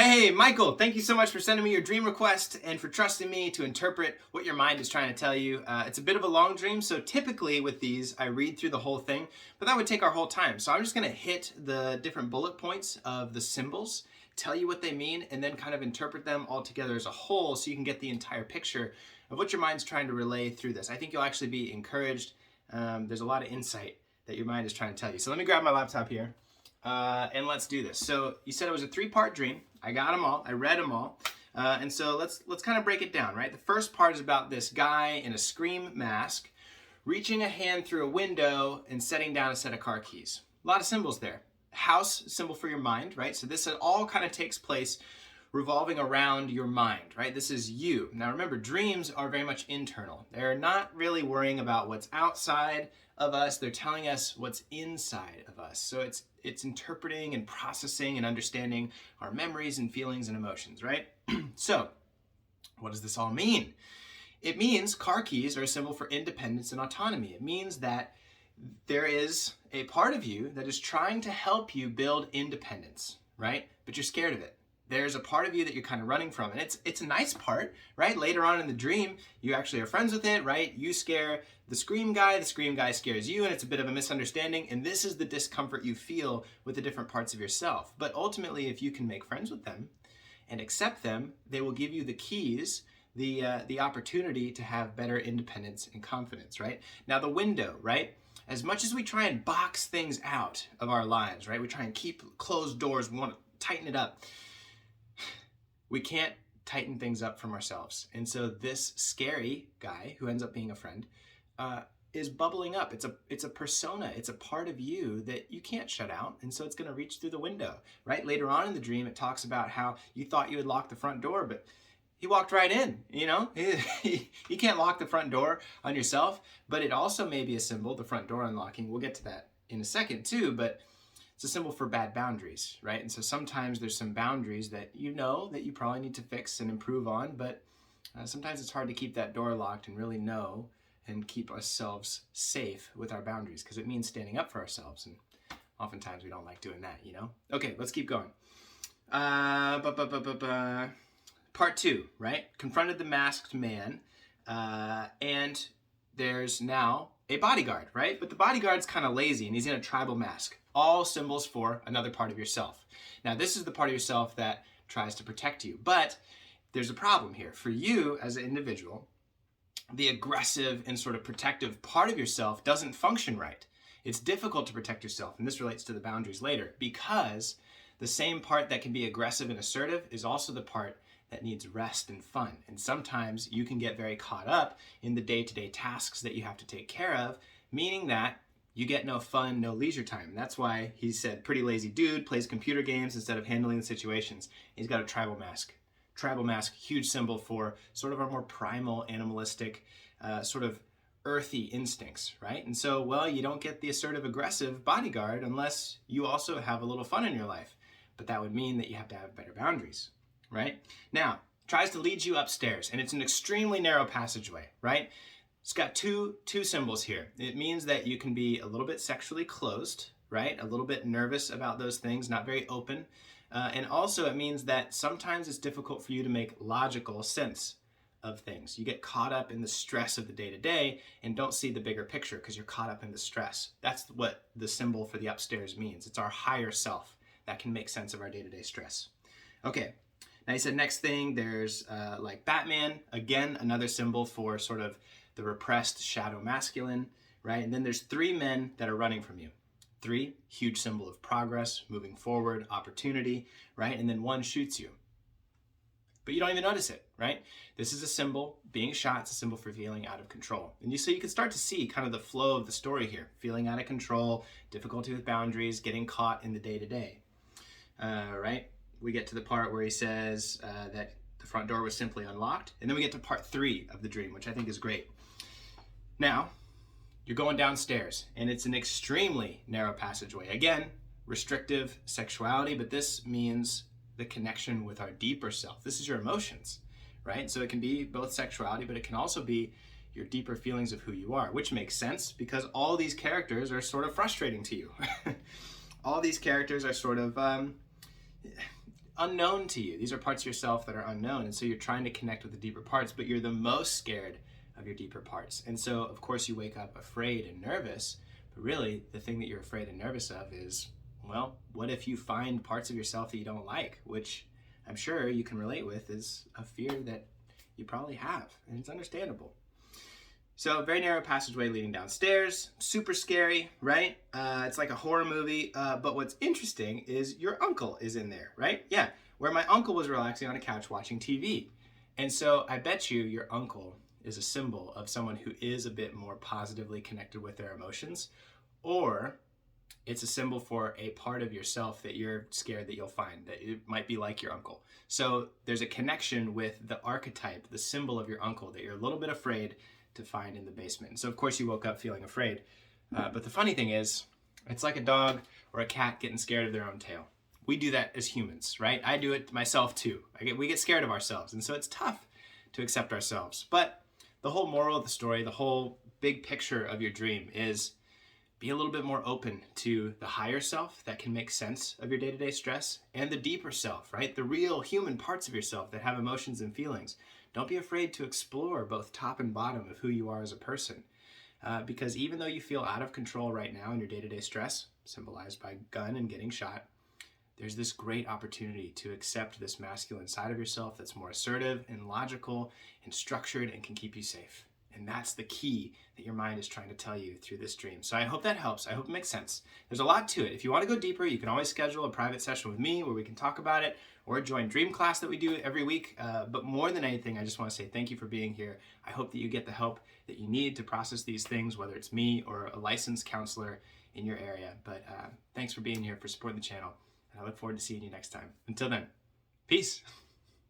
Hey, Michael, thank you so much for sending me your dream request and for trusting me to interpret what your mind is trying to tell you. It's a bit of a long dream, so typically with these, I read through the whole thing, but that would take our whole time. So I'm just going to hit the different bullet points of the symbols, tell you what they mean, and then kind of interpret them all together as a whole so you can get the entire picture of what your mind's trying to relay through this. I think you'll actually be encouraged. There's a lot of insight that your mind is trying to tell you. So let me grab my laptop here. And let's do this. So you said it was a 3-part dream. I got them all. I read them all. And so let's kind of break it down, right? The first part is about this guy in a Scream mask reaching a hand through a window and setting down a set of car keys. A lot of symbols there. House, symbol for your mind, right? So this all kind of takes place revolving around your mind, right? This is you. Now remember, dreams are very much internal. They're not really worrying about what's outside of us. They're telling us what's inside of us. So it's interpreting and processing and understanding our memories and feelings and emotions, right? So what does this all mean? It means car keys are a symbol for independence and autonomy. It means that there is a part of you that is trying to help you build independence, right? But you're scared of it. There's a part of you that you're kind of running from, and it's a nice part, right? Later on in the dream, you actually are friends with it, right? You scare the Scream guy scares you, and it's a bit of a misunderstanding, and this is the discomfort you feel with the different parts of yourself. But ultimately, if you can make friends with them and accept them, they will give you the keys, the opportunity to have better independence and confidence, right? Now the window, right? As much as we try and box things out of our lives, right? We try and keep closed doors, we want to tighten it up. We can't tighten things up from ourselves. And so this scary guy, who ends up being a friend, is bubbling up. It's a persona. It's a part of you that you can't shut out. And so it's going to reach through the window, right? Later on in the dream, it talks about how you thought you had locked the front door, but he walked right in, you know? You can't lock the front door on yourself, but it also may be a symbol, the front door unlocking. We'll get to that in a second too, but it's a symbol for bad boundaries, right? And so sometimes there's some boundaries that you know that you probably need to fix and improve on, but sometimes it's hard to keep that door locked and really know and keep ourselves safe with our boundaries, because it means standing up for ourselves, and oftentimes we don't like doing that, you know? Okay, let's keep going. Part 2, right? Confronted the masked man, and there's now a bodyguard, right? But the bodyguard's kind of lazy, and he's in a tribal mask. All symbols for another part of yourself. Now, this is the part of yourself that tries to protect you, but there's a problem here. For you as an individual, the aggressive and sort of protective part of yourself doesn't function right. It's difficult to protect yourself, and this relates to the boundaries later, because the same part that can be aggressive and assertive is also the part that needs rest and fun. And sometimes you can get very caught up in the day-to-day tasks that you have to take care of, meaning that you get no fun, no leisure time. And that's why he said, pretty lazy dude, plays computer games instead of handling the situations. He's got a tribal mask. Tribal mask, huge symbol for sort of our more primal, animalistic, sort of earthy instincts, right? And so, well, you don't get the assertive, aggressive bodyguard unless you also have a little fun in your life. But that would mean that you have to have better boundaries, right? Now, tries to lead you upstairs, and it's an extremely narrow passageway, right? It's got two symbols here. It means that you can be a little bit sexually closed, right? A little bit nervous about those things, not very open. And also it means that sometimes it's difficult for you to make logical sense of things. You get caught up in the stress of the day-to-day and don't see the bigger picture because you're caught up in the stress. That's what the symbol for the upstairs means. It's our higher self that can make sense of our day-to-day stress. Okay, now he said next thing, there's like Batman, again, another symbol for sort of the repressed shadow masculine, right? And then there's 3 men that are running from you. 3, huge symbol of progress, moving forward, opportunity, right? And then 1 shoots you. But you don't even notice it, right? This is a symbol, being shot, it's a symbol for feeling out of control. And so you can start to see kind of the flow of the story here. Feeling out of control, difficulty with boundaries, getting caught in the day-to-day, right? We get to the part where he says that the front door was simply unlocked. And then we get to part 3 of the dream, which I think is great. Now, you're going downstairs, and it's an extremely narrow passageway. Again, restrictive sexuality, but this means the connection with our deeper self. This is your emotions, right? So it can be both sexuality, but it can also be your deeper feelings of who you are, which makes sense because all these characters are sort of frustrating to you. All these characters are sort of unknown to you. These are parts of yourself that are unknown. And so you're trying to connect with the deeper parts, but you're the most scared of your deeper parts. And so, of course, you wake up afraid and nervous. But really, the thing that you're afraid and nervous of is, well, what if you find parts of yourself that you don't like, which I'm sure you can relate with, is a fear that you probably have, and it's understandable. So, very narrow passageway leading downstairs, super scary, right? It's like a horror movie, but what's interesting is your uncle is in there, right? Yeah, where my uncle was relaxing on a couch watching TV. And so I bet you your uncle is a symbol of someone who is a bit more positively connected with their emotions, or it's a symbol for a part of yourself that you're scared that you'll find, that it might be like your uncle. So there's a connection with the archetype, the symbol of your uncle that you're a little bit afraid to find in the basement. So of course you woke up feeling afraid. But the funny thing is, it's like a dog or a cat getting scared of their own tail. We do that as humans, right? I do it myself too. We get scared of ourselves. And so it's tough to accept ourselves. But the whole moral of the story, the whole big picture of your dream is be a little bit more open to the higher self that can make sense of your day-to-day stress, and the deeper self, right? The real human parts of yourself that have emotions and feelings. Don't be afraid to explore both top and bottom of who you are as a person. Because even though you feel out of control right now in your day-to-day stress, symbolized by gun and getting shot, there's this great opportunity to accept this masculine side of yourself that's more assertive and logical and structured and can keep you safe. And that's the key that your mind is trying to tell you through this dream. So I hope that helps. I hope it makes sense. There's a lot to it. If you want to go deeper, you can always schedule a private session with me where we can talk about it, or join Dream Class that we do every week. But more than anything, I just want to say thank you for being here. I hope that you get the help that you need to process these things, whether it's me or a licensed counselor in your area. But thanks for being here, for supporting the channel. And I look forward to seeing you next time. Until then, peace.